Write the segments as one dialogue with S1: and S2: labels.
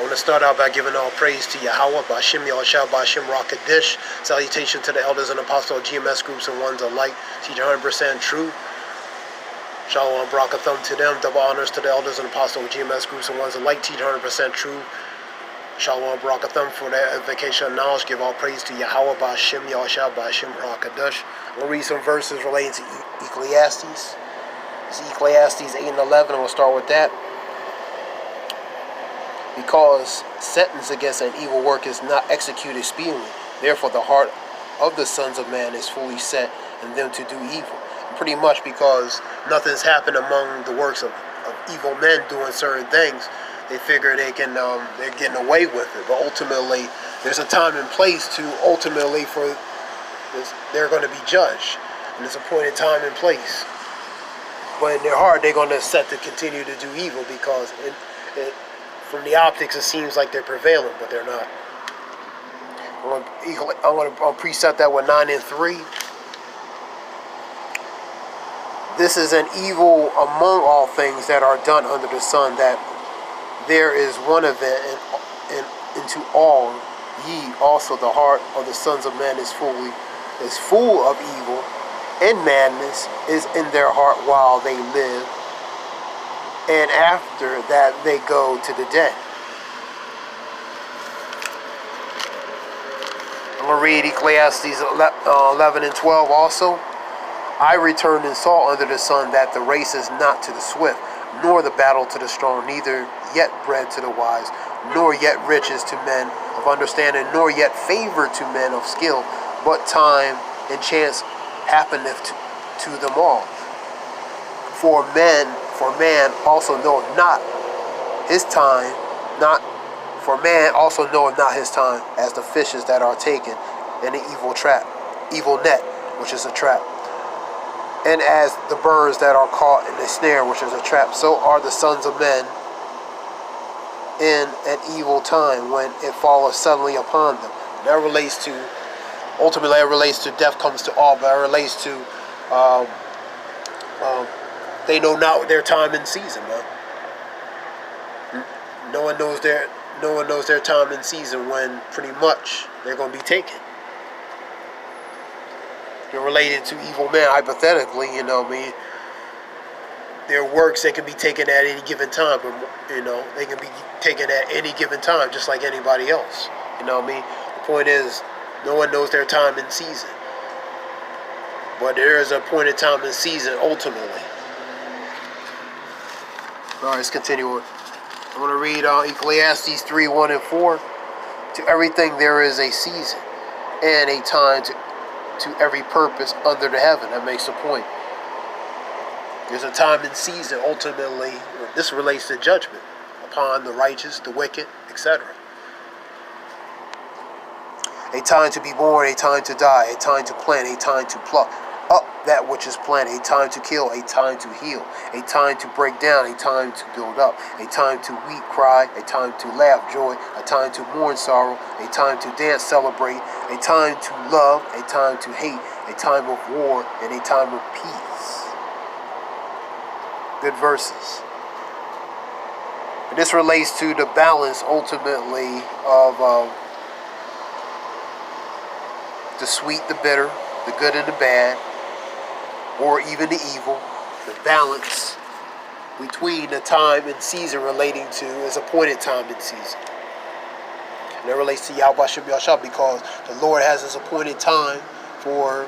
S1: want to start out by giving all praise to Yahweh, Bashim Yahushua, Bashim Rakadish. Salutation to the elders and apostles, GMS groups and ones alike. Teach 100% true. Shalom, Brakathum to them. Double honors to the elders and apostles, GMS groups and ones alike. Teach 100% true. Shalom, Brakathum for their edification and knowledge. Give all praise to Yahweh, Bashim Yahushua, Bashim Rakadish. We'll read some verses relating to Ecclesiastes. It's Ecclesiastes 8 and 11. We'll start with that. Because sentence against an evil work is not executed speedily, therefore the heart of the sons of man is fully set in them to do evil. And pretty much because nothing's happened among the works of evil men doing certain things, they figure they're getting away with it. But ultimately, there's a time and place to they're going to be judged. And there's a appointed time and place. But in their heart, they're going to set to continue to do evil because from the optics, it seems like they're prevailing, but they're not. I'm going to precept that with 9 and 3. This is an evil among all things that are done under the sun, that there is one event, and into all ye also the heart of the sons of men is full of evil, and madness is in their heart while they live, and after that they go to the dead. I'm going to read Ecclesiastes 11 and 12 also. I returned and saw under the sun that the race is not to the swift, nor the battle to the strong, neither yet bread to the wise, nor yet riches to men of understanding, nor yet favor to men of skill, but time and chance happeneth to them all. For man also knoweth not his time, his time, as the fishes that are taken in the evil net, which is a trap, and as the birds that are caught in a snare, which is a trap. So are the sons of men in an evil time when it falleth suddenly upon them. That relates to, ultimately, it relates to death comes to all, but it relates to they know not their time and season, man. No one knows their time and season when pretty much they're going to be taken. They're related to evil men, hypothetically, their works, they can be taken at any given time, but they can be taken at any given time, just like anybody else. The point is, no one knows their time and season, but there is a appointed time and season ultimately. All right, let's continue on. I'm going to read Ecclesiastes 3, 1 and 4. To everything there is a season and a time to every purpose under the heaven. That makes the point. There's a time and season ultimately. This relates to judgment upon the righteous, the wicked, etc. A time to be born, a time to die, a time to plant, a time to pluck up that which is planted, a time to kill, a time to heal, a time to break down, a time to build up, a time to weep, cry, a time to laugh, joy, a time to mourn, sorrow, a time to dance, celebrate, a time to love, a time to hate, a time of war, and a time of peace. Good verses. And this relates to the balance, ultimately, of the sweet, the bitter, the good and the bad, or even the evil. The balance between the time and season relating to is appointed time and season. And that relates to Yahweh Yahushua because the Lord has his appointed time for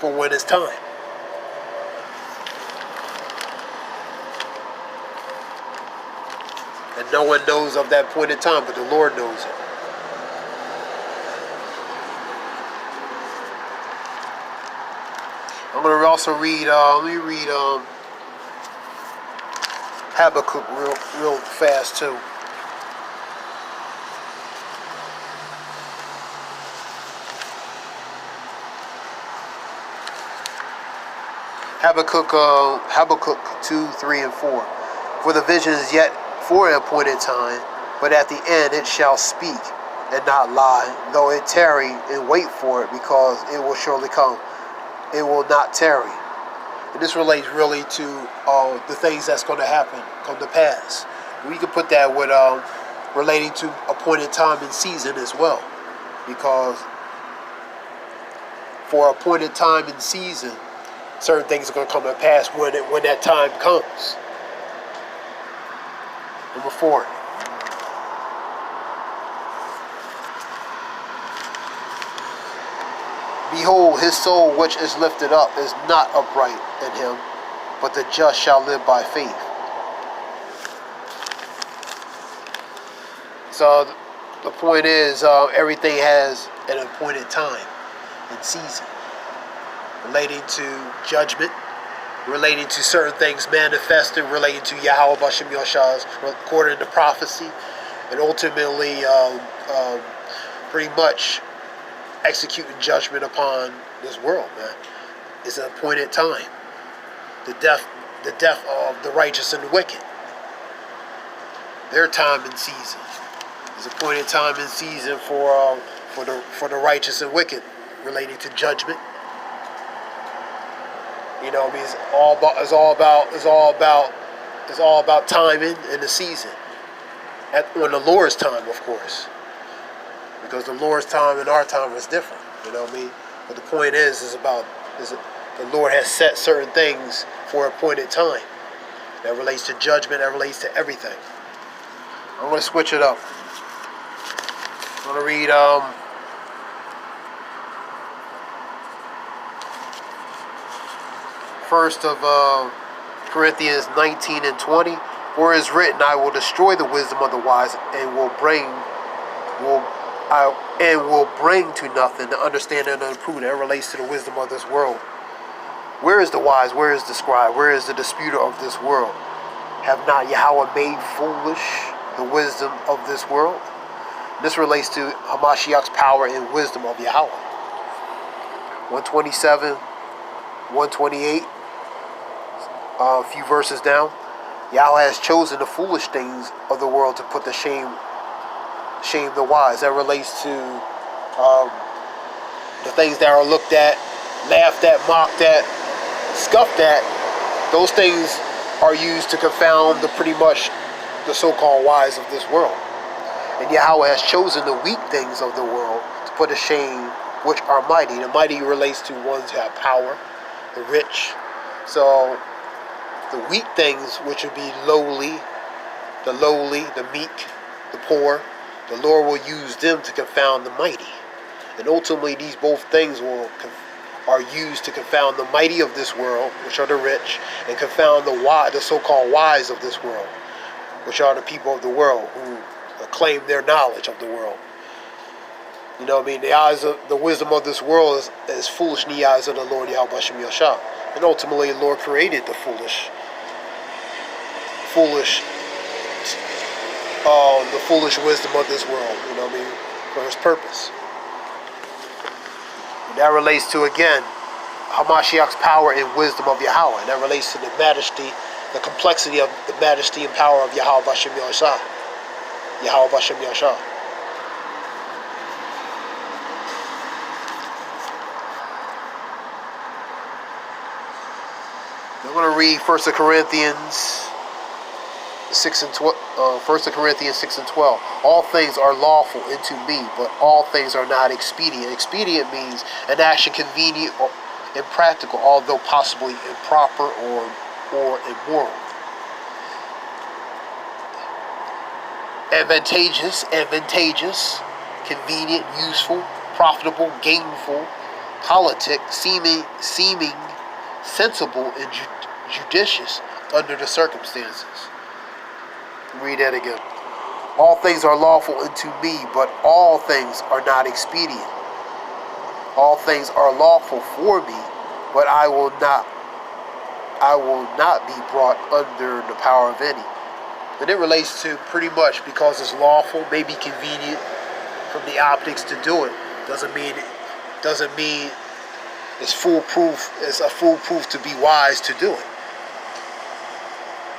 S1: when it's time. And no one knows of that appointed time, but the Lord knows it. I'm going to also read, Habakkuk real fast too. Habakkuk 2, 3, and 4. For the vision is yet for an appointed time, but at the end it shall speak and not lie, though it tarry and wait for it, because it will surely come. It will not tarry. And this relates really to the things that's going to happen, come to pass. We can put that with relating to appointed time and season as well. Because for appointed time and season, certain things are going to come to pass when that time comes. Number 4. Behold, his soul which is lifted up is not upright in him, but the just shall live by faith. So the point is, everything has an appointed time and season, relating to judgment, relating to certain things manifested, relating to Yahweh Bashem Yosha's according to prophecy, and ultimately pretty much executing judgment upon this world, man. It's an appointed time. The death of the righteous and the wicked. Their time and season. It's appointed time and season for the righteous and wicked, relating to judgment. You know, I mean, it's all about timing and the season. On the Lord's time, of course, because the Lord's time and our time is different. You know what I mean? But the point is the Lord has set certain things for appointed time. That relates to judgment. That relates to everything. I'm going to switch it up. I'm going to read first of Corinthians 19 and 20. For it is written, I will destroy the wisdom of the wise and will bring to nothing the understanding of the prudent. It relates to the wisdom of this world. Where is the wise? Where is the scribe? Where is the disputer of this world? Have not Yahweh made foolish the wisdom of this world? This relates to Hamashiach's power and wisdom of Yahweh. 127, 128, a few verses down. Yahweh has chosen the foolish things of the world to put to shame the wise. That relates to the things that are looked at, laughed at, mocked at, scoffed at. Those things are used to confound pretty much the so-called wise of this world. And Yahweh has chosen the weak things of the world to put to shame which are mighty. The mighty relates to ones who have power, the rich. So the weak things, which would be lowly, the meek, the poor, the Lord will use them to confound the mighty. And ultimately these both things are used to confound the mighty of this world, which are the rich, and confound the so-called wise of this world, which are the people of the world who claim their knowledge of the world. You know what I mean? The wisdom of this world is foolish in the eyes of the Lord Yahweh Bashem Yosha. And ultimately the Lord created the foolish wisdom of this world, you know what I mean, for his purpose. And that relates to, again, Hamashiach's power and wisdom of Yahweh. And that relates to the majesty, the complexity of the majesty and power of Yahweh Bashem Yosha. Yahweh Bashem Yosha. I'm going to read 1 Corinthians 6 and 12. 1 Corinthians 6 and 12. All things are lawful unto me, but all things are not expedient. Expedient means an action convenient or impractical, although possibly improper or immoral. Advantageous, convenient, useful, profitable, gainful, politic, seeming, sensible, and judicious under the circumstances. Read that again. All things are lawful unto me, but all things are not expedient. All things are lawful for me, but I will not be brought under the power of any. And it relates to pretty much because it's lawful, may be convenient from the optics to do it. Doesn't mean it's foolproof. It's a foolproof to be wise to do it.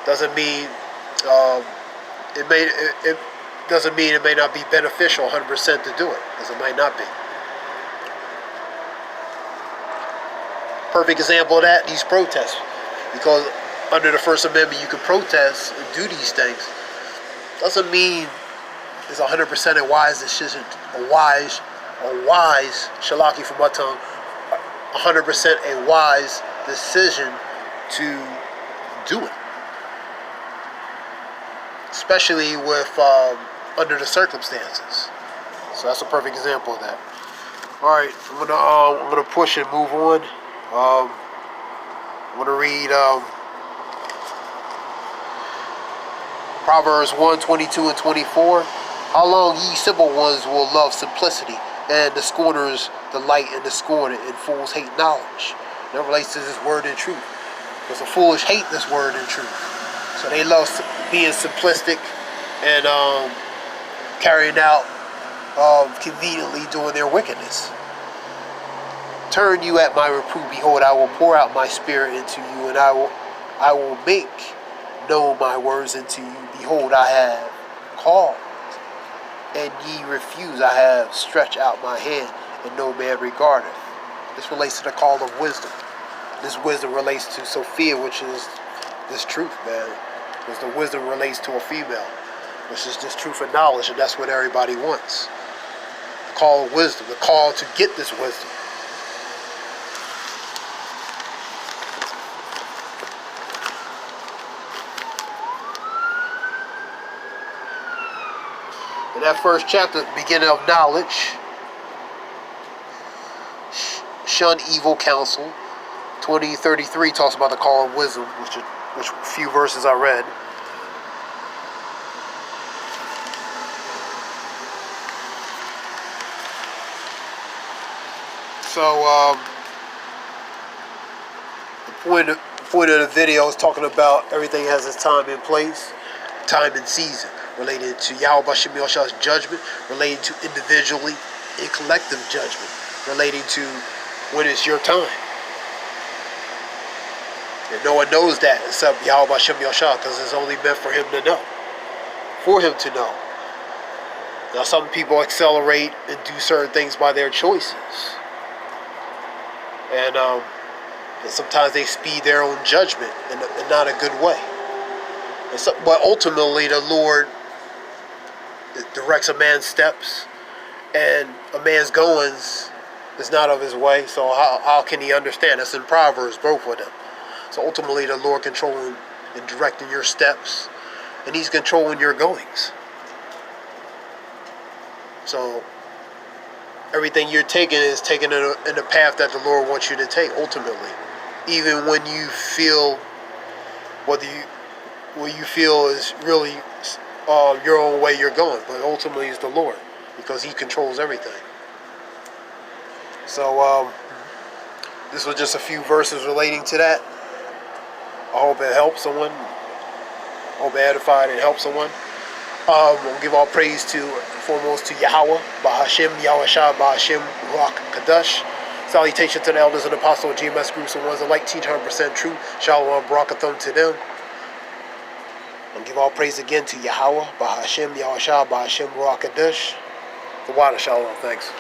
S1: Doesn't mean it doesn't mean it may not be beneficial 100% to do it, because it might not be. Perfect example of that, these protests. Because under the First Amendment, you can protest and do these things. Doesn't mean it's 100% a wise decision, a wise, shalaki for my tongue, 100% a wise decision to do it. Especially with under the circumstances. So that's a perfect example of that. All right, I'm gonna push and move on. I'm gonna read Proverbs 1:22 and 24. How long ye simple ones will love simplicity, and the scorners delight in the scorn, and fools hate knowledge. That relates to this word and truth. Because the foolish hate this word and truth. So they love being simplistic and carrying out conveniently doing their wickedness. Turn you at my reproof, behold, I will pour out my spirit into you, and I will make known my words unto you. Behold, I have called, and ye refuse. I have stretched out my hand, and no man regardeth. This relates to the call of wisdom. This wisdom relates to Sophia, which is this truth, man. Because the wisdom relates to a female, which is this truth and knowledge, and that's what everybody wants. The call of wisdom, the call to get this wisdom. In that first chapter, beginning of knowledge, shun evil counsel. 20:33 talks about the call of wisdom, which few verses I read. So the point of the video is talking about everything has its time and place, time and season, related to Yahweh Bashem Yosha's judgment, related to individually and collective judgment, relating to when it's your time. And no one knows that except Yahweh Bashem Yosha, because it's only meant for him to know. For him to know. Now some people accelerate and do certain things by their choices. And sometimes they speed their own judgment in not a good way. But ultimately the Lord directs a man's steps, and a man's goings is not of his way. So how can he understand? That's in Proverbs, both of them. So ultimately the Lord controlling and directing your steps, and he's controlling your goings. So everything you're taking is taken in the path that the Lord wants you to take, ultimately. Even when you feel what you feel is really your own way you're going, but ultimately it's the Lord, because he controls everything. So this was just a few verses relating to that. I hope it helps someone. I hope it edified and helped someone. We'll give all praise foremost to Yahweh, Bahashem, Yahweh Shah, Bahashem, Ruach Kadosh. Salutation to the elders and apostles of GMS groups and ones that like teach 100% truth. Shalom, Barakathon to them. And give all praise again to Yahweh, Bahashem, Yahweh Shah, Bahashem, Ruach Kadosh. The water, Shalom, thanks.